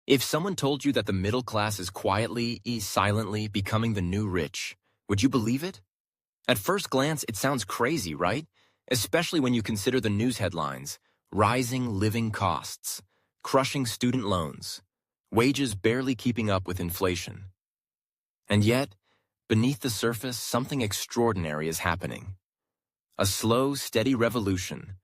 If someone told you that the middle class is quietly, silently becoming the new rich, would you believe it? At first glance, it sounds crazy, right? Especially when you consider the news headlines: rising living costs, crushing student loans, wages barely keeping up with inflation. And yet, beneath the surface, something extraordinary is happening. A slow, steady revolution,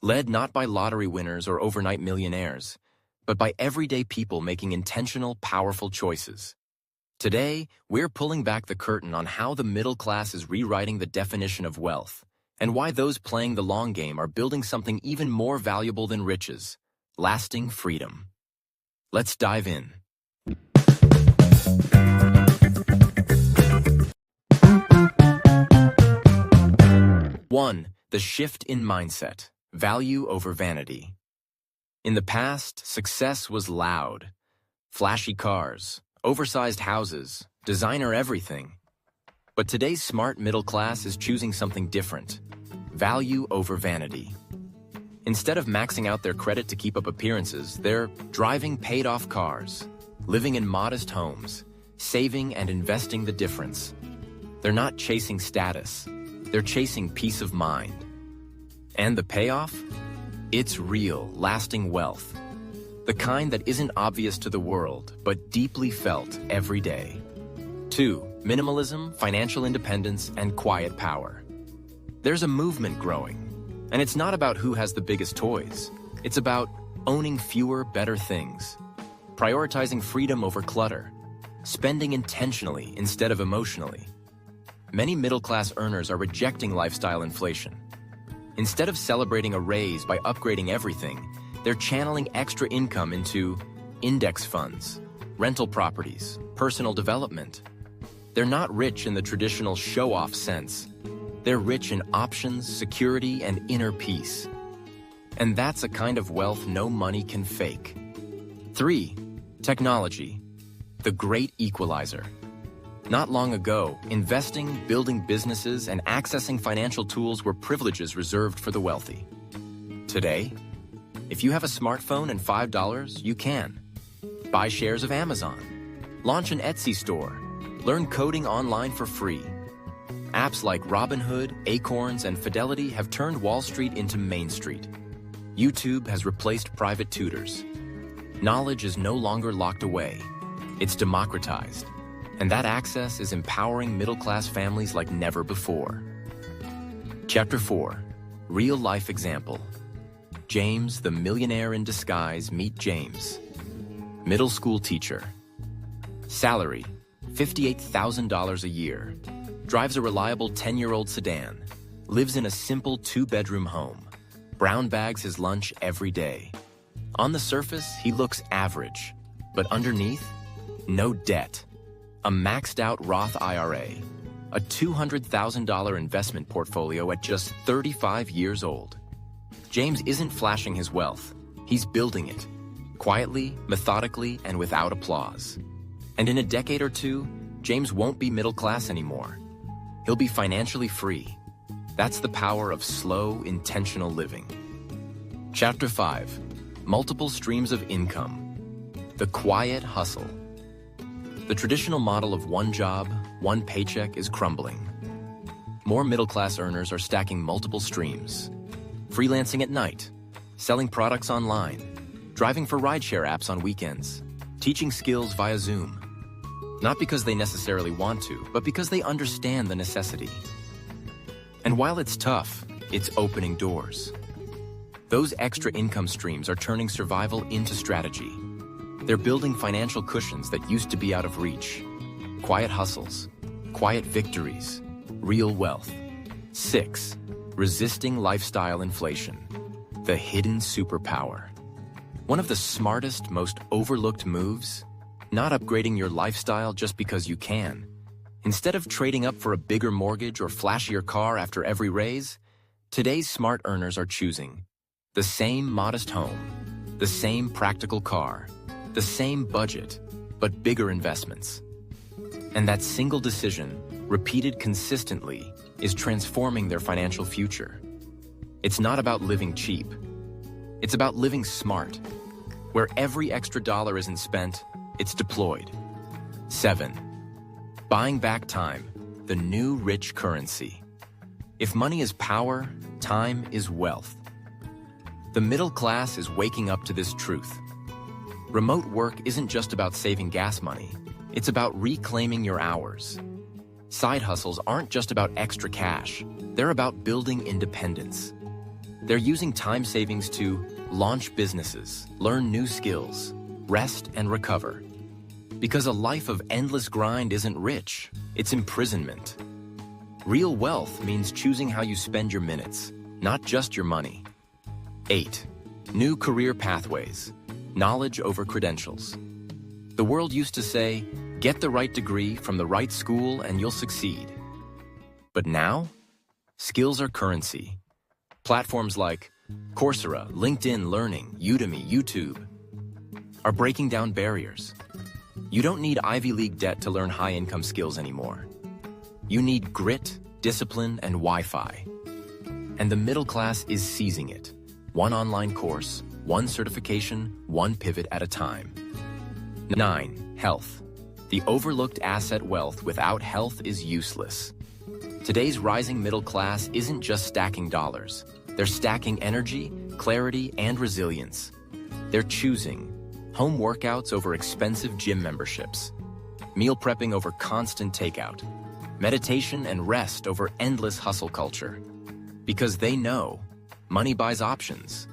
led not by lottery winners or overnight millionaires, but by everyday people making intentional, powerful choices. Today, we're pulling back the curtain on how the middle class is rewriting the definition of wealth, and why those playing the long game are building something even more valuable than riches: lasting freedom. Let's dive in. One, the shift in mindset: value over vanity. In the past, success was loud. Flashy cars, oversized houses, designer everything. But today's smart middle class is choosing something different: value over vanity. Instead of maxing out their credit to keep up appearances, they're driving paid-off cars, living in modest homes, saving and investing the difference. They're not chasing status, they're chasing peace of mind. And the payoff? It's real, lasting wealth. The kind that isn't obvious to the world, but deeply felt every day. 2. Minimalism, financial independence, and quiet power. There's a movement growing, and it's not about who has the biggest toys. It's about owning fewer, better things, prioritizing freedom over clutter, spending intentionally instead of emotionally. Many middle-class earners are rejecting lifestyle inflation. Instead of celebrating a raise by upgrading everything, they're channeling extra income into index funds, rental properties, personal development. They're not rich in the traditional show-off sense. They're rich in options, security, and inner peace. And that's a kind of wealth no money can fake. 3. Technology, the great equalizer. Not long ago, investing, building businesses, and accessing financial tools were privileges reserved for the wealthy. Today, if you have a smartphone and $5, you can. Buy shares of Amazon. Launch an Etsy store. Learn coding online for free. Apps like Robinhood, Acorns, and Fidelity have turned Wall Street into Main Street. YouTube has replaced private tutors. Knowledge is no longer locked away. It's democratized. And that access is empowering middle-class families like never before. Chapter 4. Real-life example. James, the millionaire in disguise. Meet James. Middle school teacher. Salary, $58,000 a year. Drives a reliable 10-year-old sedan. Lives in a simple 2-bedroom home. Brown bags his lunch every day. On the surface, he looks average. But underneath, no debt. A maxed-out Roth IRA, a $200,000 investment portfolio at just 35 years old. James isn't flashing his wealth, he's building it, quietly, methodically, and without applause. And in a decade or two, James won't be middle class anymore. He'll be financially free. That's the power of slow, intentional living. Chapter 5. Multiple streams of income. The quiet hustle. The traditional model of one job, one paycheck is crumbling. More middle-class earners are stacking multiple streams. Freelancing at night, selling products online, driving for rideshare apps on weekends, teaching skills via Zoom. Not because they necessarily want to, but because they understand the necessity. And while it's tough, it's opening doors. Those extra income streams are turning survival into strategy. They're building financial cushions that used to be out of reach. Quiet hustles, quiet victories, real wealth. 6. Resisting lifestyle inflation. The hidden superpower. One of the smartest, most overlooked moves? Not upgrading your lifestyle just because you can. Instead of trading up for a bigger mortgage or flashier car after every raise, today's smart earners are choosing the same modest home, the same practical car, the same budget, but bigger investments. And that single decision, repeated consistently, is transforming their financial future. It's not about living cheap. It's about living smart. where every extra dollar isn't spent, it's deployed. 7. Buying back time, the new rich currency. If money is power, time is wealth. The middle class is waking up to this truth. Remote work isn't just about saving gas money, it's about reclaiming your hours. Side hustles aren't just about extra cash, they're about building independence. They're using time savings to launch businesses, learn new skills, rest and recover. Because a life of endless grind isn't rich, it's imprisonment. Real wealth means choosing how you spend your minutes, not just your money. 8. New career pathways, knowledge over credentials. The world used to say, get the right degree from the right school and you'll succeed. But now, skills are currency. Platforms like Coursera, LinkedIn Learning, Udemy, YouTube are breaking down barriers. You don't need Ivy League debt to learn high-income skills anymore. You need grit, discipline, and Wi-Fi. And the middle class is seizing it. One online course, one certification, one pivot at a time. 9. Health. The overlooked asset. Wealth without health is useless. Today's rising middle class isn't just stacking dollars. They're stacking energy, clarity, and resilience. They're choosing home workouts over expensive gym memberships, meal prepping over constant takeout, meditation and rest over endless hustle culture. Because they know money buys options,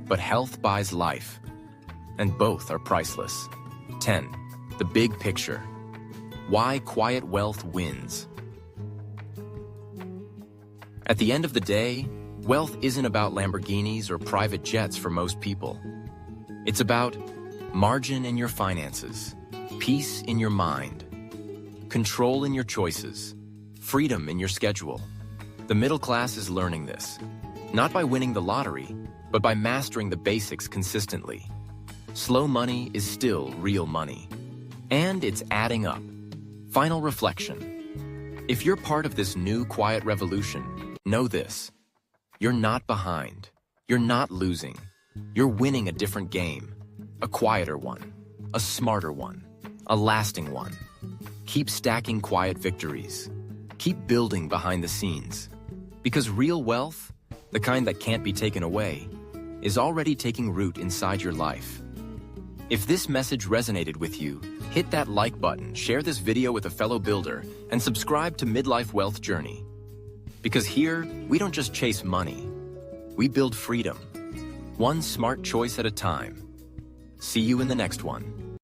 but health buys life, and both are priceless. 10. The big picture. Why quiet wealth wins. At the end of the day, wealth isn't about Lamborghinis or private jets for most people. It's about margin in your finances, peace in your mind, control in your choices, freedom in your schedule. The middle class is learning this, not by winning the lottery, but by mastering the basics consistently. Slow money is still real money, and it's adding up. Final reflection. If you're part of this new quiet revolution, know this. You're not behind. You're not losing. You're winning a different game. A quieter one. A smarter one. A lasting one. Keep stacking quiet victories. Keep building behind the scenes. Because real wealth, the kind that can't be taken away, is already taking root inside your life. If this message resonated with you, hit that like button, share this video with a fellow builder, and subscribe to Midlife Wealth Journey. Because here, we don't just chase money, we build freedom. One smart choice at a time. See you in the next one.